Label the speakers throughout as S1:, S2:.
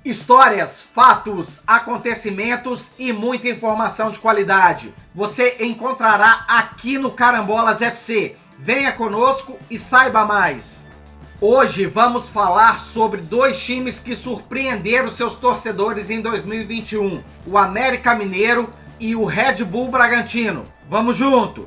S1: Histórias, fatos, acontecimentos e muita informação de qualidade. Você encontrará aqui no Carambolas FC. Venha conosco e saiba mais. Hoje vamos falar sobre dois times que surpreenderam seus torcedores em 2021. O América Mineiro e o Red Bull Bragantino. Vamos junto!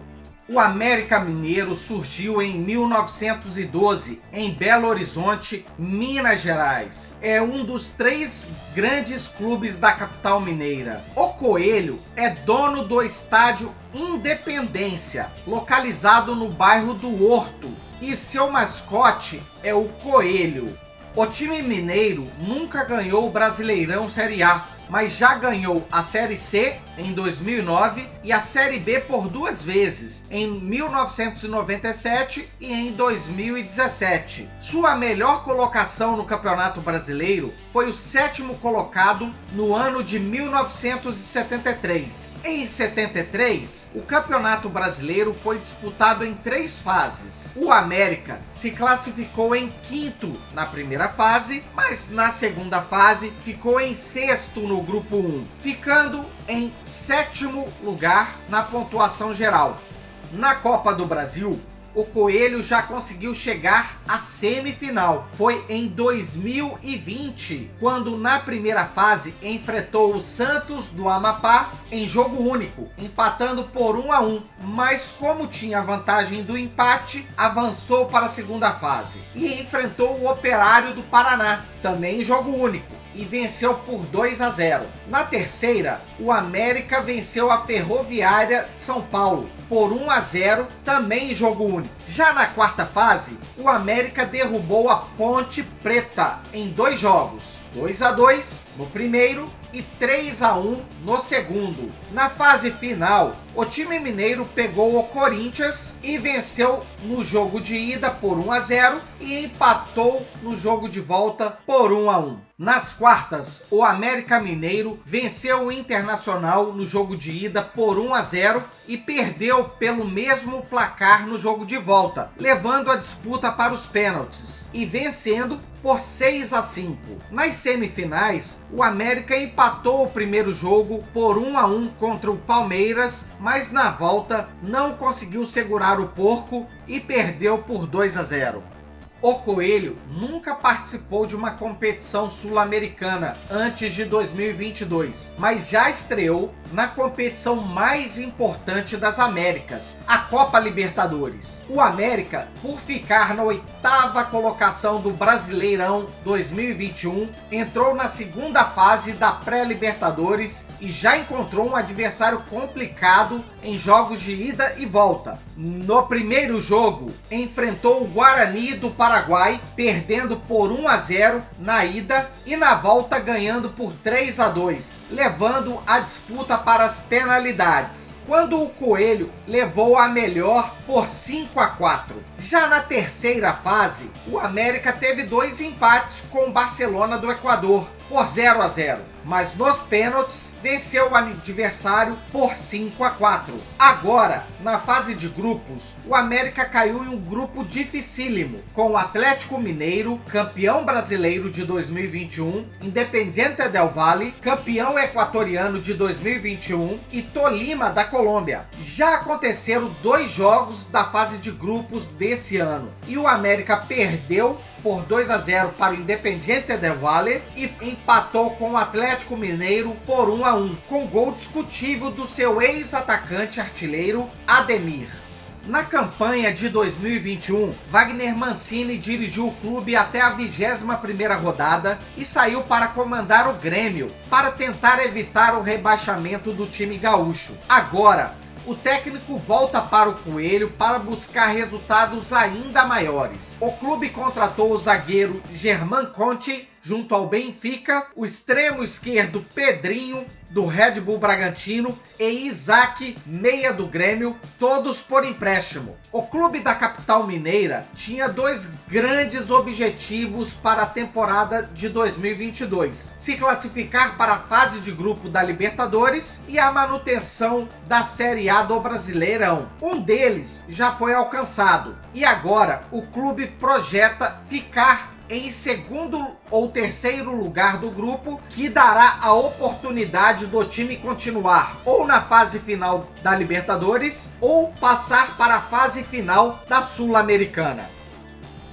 S1: O América Mineiro surgiu em 1912 em Belo Horizonte, Minas Gerais. É um dos 3 grandes clubes da capital mineira. O Coelho é dono do estádio Independência, localizado no bairro do Horto, e seu mascote é o Coelho. O time mineiro nunca ganhou o Brasileirão Série A, mas já ganhou a Série C em 2009 e a Série B por 2 vezes, em 1997 e em 2017. Sua melhor colocação no Campeonato Brasileiro foi o 7º colocado no ano de 1973. Em 73, o Campeonato Brasileiro foi disputado em 3 fases. O América se classificou em 5º na primeira fase, mas na segunda fase ficou em 6º no Grupo 1, ficando em 7º lugar na pontuação geral. Na Copa do Brasil, o Coelho já conseguiu chegar à semifinal. Foi em 2020, quando na primeira fase enfrentou o Santos do Amapá em jogo único, empatando por 1-1. Mas como tinha a vantagem do empate, avançou para a segunda fase e enfrentou o Operário do Paraná, também em jogo único, e venceu por 2-0. Na terceira, o América venceu a Ferroviária São Paulo por 1-0, também em jogo único. Já na quarta fase, o América derrubou a Ponte Preta em 2 jogos, 2-2 no primeiro e 3-1 no segundo. Na fase final, o time mineiro pegou o Corinthians e venceu no jogo de ida por 1-0 e empatou no jogo de volta por 1-1. Nas quartas, o América Mineiro venceu o Internacional no jogo de ida por 1-0 e perdeu pelo mesmo placar no jogo de volta, levando a disputa para os pênaltis e vencendo por 6-5. Nas semifinais, o América empatou o primeiro jogo por 1-1 contra o Palmeiras, mas na volta não conseguiu segurar o porco e perdeu por 2-0. O Coelho nunca participou de uma competição sul-americana antes de 2022, mas já estreou na competição mais importante das Américas, a Copa Libertadores. O América, por ficar na 8ª colocação do Brasileirão 2021, entrou na segunda fase da pré-Libertadores e já encontrou um adversário complicado em jogos de ida e volta. No primeiro jogo, enfrentou o Guarani do Paraguai, perdendo por 1-0 na ida e na volta ganhando por 3-2, levando a disputa para as penalidades, quando o Coelho levou a melhor por 5-4. Já na terceira fase, o América teve 2 empates com o Barcelona do Equador por 0-0, mas nos pênaltis venceu o adversário por 5-4. Agora, na fase de grupos, o América caiu em um grupo dificílimo, com o Atlético Mineiro, campeão brasileiro de 2021, Independiente del Valle, campeão equatoriano de 2021, e Tolima da Colômbia. Já aconteceram 2 jogos da fase de grupos desse ano, e o América perdeu por 2-0 para o Independiente del Valle e empatou com o Atlético Mineiro por 1-1, com gol discutível do seu ex-atacante artilheiro Ademir. Na campanha de 2021, Wagner Mancini dirigiu o clube até a 21ª rodada e saiu para comandar o Grêmio, para tentar evitar o rebaixamento do time gaúcho. Agora, o técnico volta para o Coelho para buscar resultados ainda maiores. O clube contratou o zagueiro Germán Conte junto ao Benfica, o extremo esquerdo Pedrinho do Red Bull Bragantino e Isaac, meia do Grêmio, todos por empréstimo. O clube da capital mineira tinha 2 grandes objetivos para a temporada de 2022: se classificar para a fase de grupo da Libertadores e a manutenção da Série A do Brasileirão. Um deles já foi alcançado e agora o clube projeta ficar em segundo ou terceiro lugar do grupo, que dará a oportunidade do time continuar ou na fase final da Libertadores ou passar para a fase final da Sul-Americana.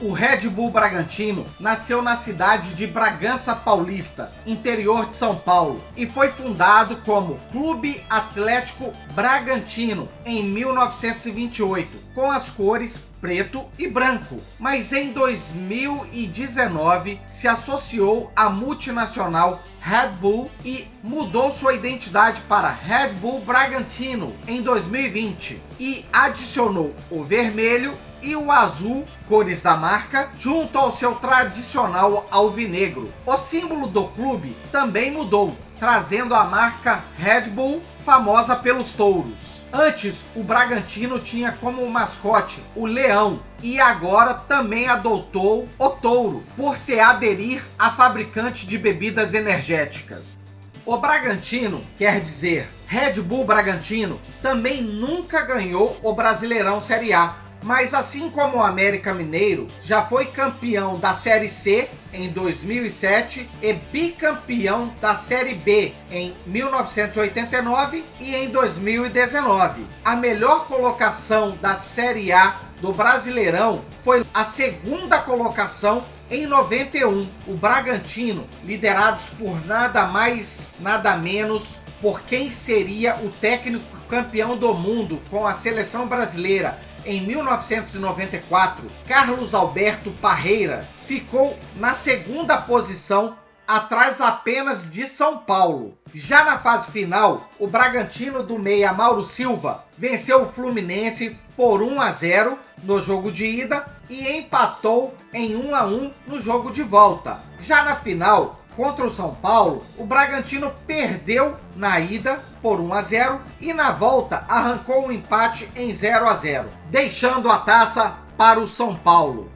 S1: O Red Bull Bragantino nasceu na cidade de Bragança Paulista, interior de São Paulo, e foi fundado como Clube Atlético Bragantino em 1928, com as cores preto e branco, mas em 2019 se associou à multinacional Red Bull e mudou sua identidade para Red Bull Bragantino em 2020 e adicionou o vermelho e o azul, cores da marca, junto ao seu tradicional alvinegro. O símbolo do clube também mudou, trazendo a marca Red Bull, famosa pelos touros. Antes, o Bragantino tinha como mascote o leão e agora também adotou o touro, por se aderir à fabricante de bebidas energéticas. O Bragantino, quer dizer Red Bull Bragantino, também nunca ganhou o Brasileirão Série A, mas assim como o América Mineiro, já foi campeão da Série C em 2007 e bicampeão da Série B em 1989 e em 2019. A melhor colocação da Série A do Brasileirão foi a segunda colocação em 91. O Bragantino, liderados por nada mais, nada menos por quem seria o técnico campeão do mundo com a seleção brasileira em 1994, Carlos Alberto Parreira, ficou na segunda posição, atrás apenas de São Paulo. Já na fase final, o Bragantino do meia Mauro Silva venceu o Fluminense por 1-0 no jogo de ida e empatou em 1-1 no jogo de volta. Já na final, contra o São Paulo, o Bragantino perdeu na ida por 1-0 e na volta arrancou um empate em 0-0, deixando a taça para o São Paulo.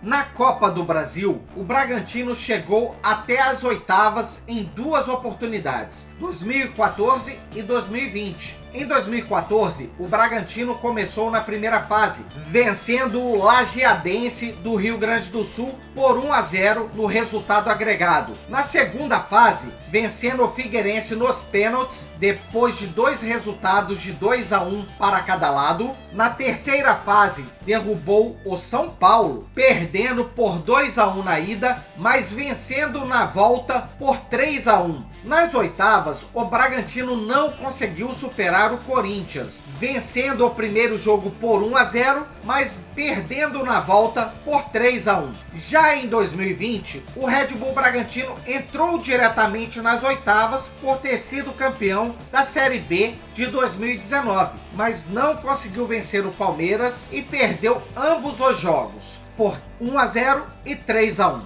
S1: Na Copa do Brasil, o Bragantino chegou até as oitavas em duas oportunidades, 2014 e 2020. Em 2014, o Bragantino começou na primeira fase, vencendo o Lajeadense do Rio Grande do Sul por 1-0 no resultado agregado. Na segunda fase, vencendo o Figueirense nos pênaltis, depois de dois resultados de 2-1 para cada lado. Na terceira fase, derrubou o São Paulo, perdendo por 2-1 na ida, mas vencendo na volta por 3-1. Nas oitavas, o Bragantino não conseguiu superar o Corinthians, vencendo o primeiro jogo por 1-0, mas perdendo na volta por 3-1. Já em 2020, o Red Bull Bragantino entrou diretamente nas oitavas por ter sido campeão da Série B de 2019, mas não conseguiu vencer o Palmeiras e perdeu ambos os jogos por 1-0 e 3-1.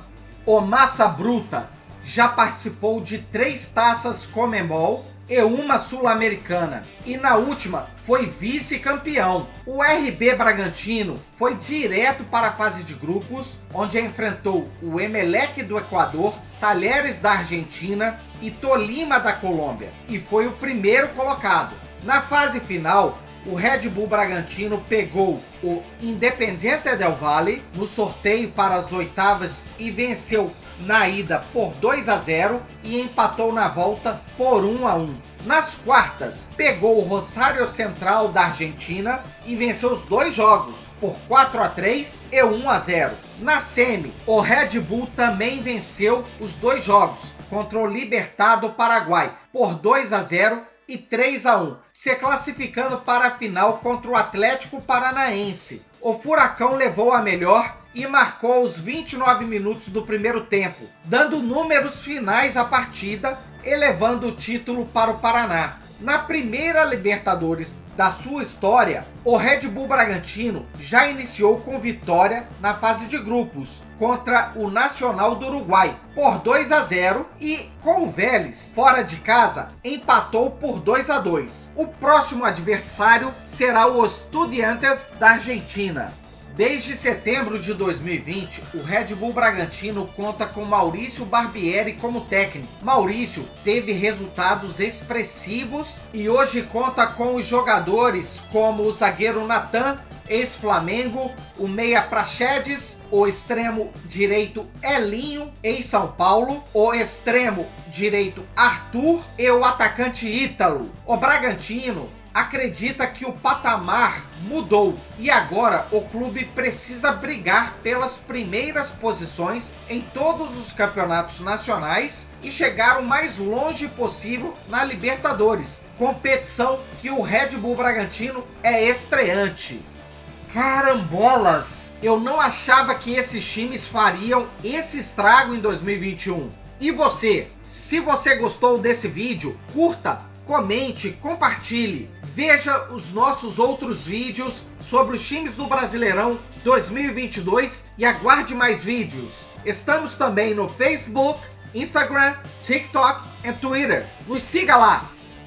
S1: O Massa Bruta já participou de 3 taças Comembol e uma Sul-Americana, e na última foi vice-campeão. O RB Bragantino foi direto para a fase de grupos, onde enfrentou o Emelec do Equador, Talheres da Argentina e Tolima da Colômbia, e foi o primeiro colocado. Na fase final, o Red Bull Bragantino pegou o Independiente del Valle no sorteio para as oitavas e venceu na ida por 2-0 e empatou na volta por 1-1. Nas quartas, pegou o Rosário Central da Argentina e venceu os dois jogos por 4-3 e 1-0. Na semi, o Red Bull também venceu os dois jogos contra o Libertad do Paraguai por 2-0 e 3-1, se classificando para a final contra o Atlético Paranaense. O Furacão levou a melhor e marcou os 29 minutos do primeiro tempo, dando números finais à partida, elevando o título para o Paraná. Na primeira Libertadores da sua história, o Red Bull Bragantino já iniciou com vitória na fase de grupos contra o Nacional do Uruguai por 2-0 e com o Vélez fora de casa empatou por 2-2. O próximo adversário será o Estudiantes da Argentina. Desde setembro de 2020, o Red Bull Bragantino conta com Maurício Barbieri como técnico. Maurício teve resultados expressivos e hoje conta com os jogadores como o zagueiro Natan, ex-Flamengo, o meia Praxedes o extremo direito Elinho, em São Paulo, o extremo direito Arthur e o atacante Ítalo. O Bragantino acredita que o patamar mudou e agora o clube precisa brigar pelas primeiras posições em todos os campeonatos nacionais e chegar o mais longe possível na Libertadores, competição que o Red Bull Bragantino é estreante. Carambolas! Eu não achava que esses times fariam esse estrago em 2021. E você? Se você gostou desse vídeo, curta, comente, compartilhe. Veja os nossos outros vídeos sobre os times do Brasileirão 2022 e aguarde mais vídeos. Estamos também no Facebook, Instagram, TikTok e Twitter. Nos siga lá!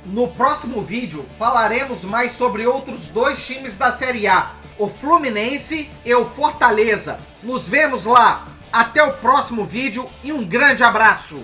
S1: No próximo vídeo falaremos mais sobre outros dois times da Série A, o Fluminense e o Fortaleza. Nos vemos lá! Até o próximo vídeo e um grande abraço!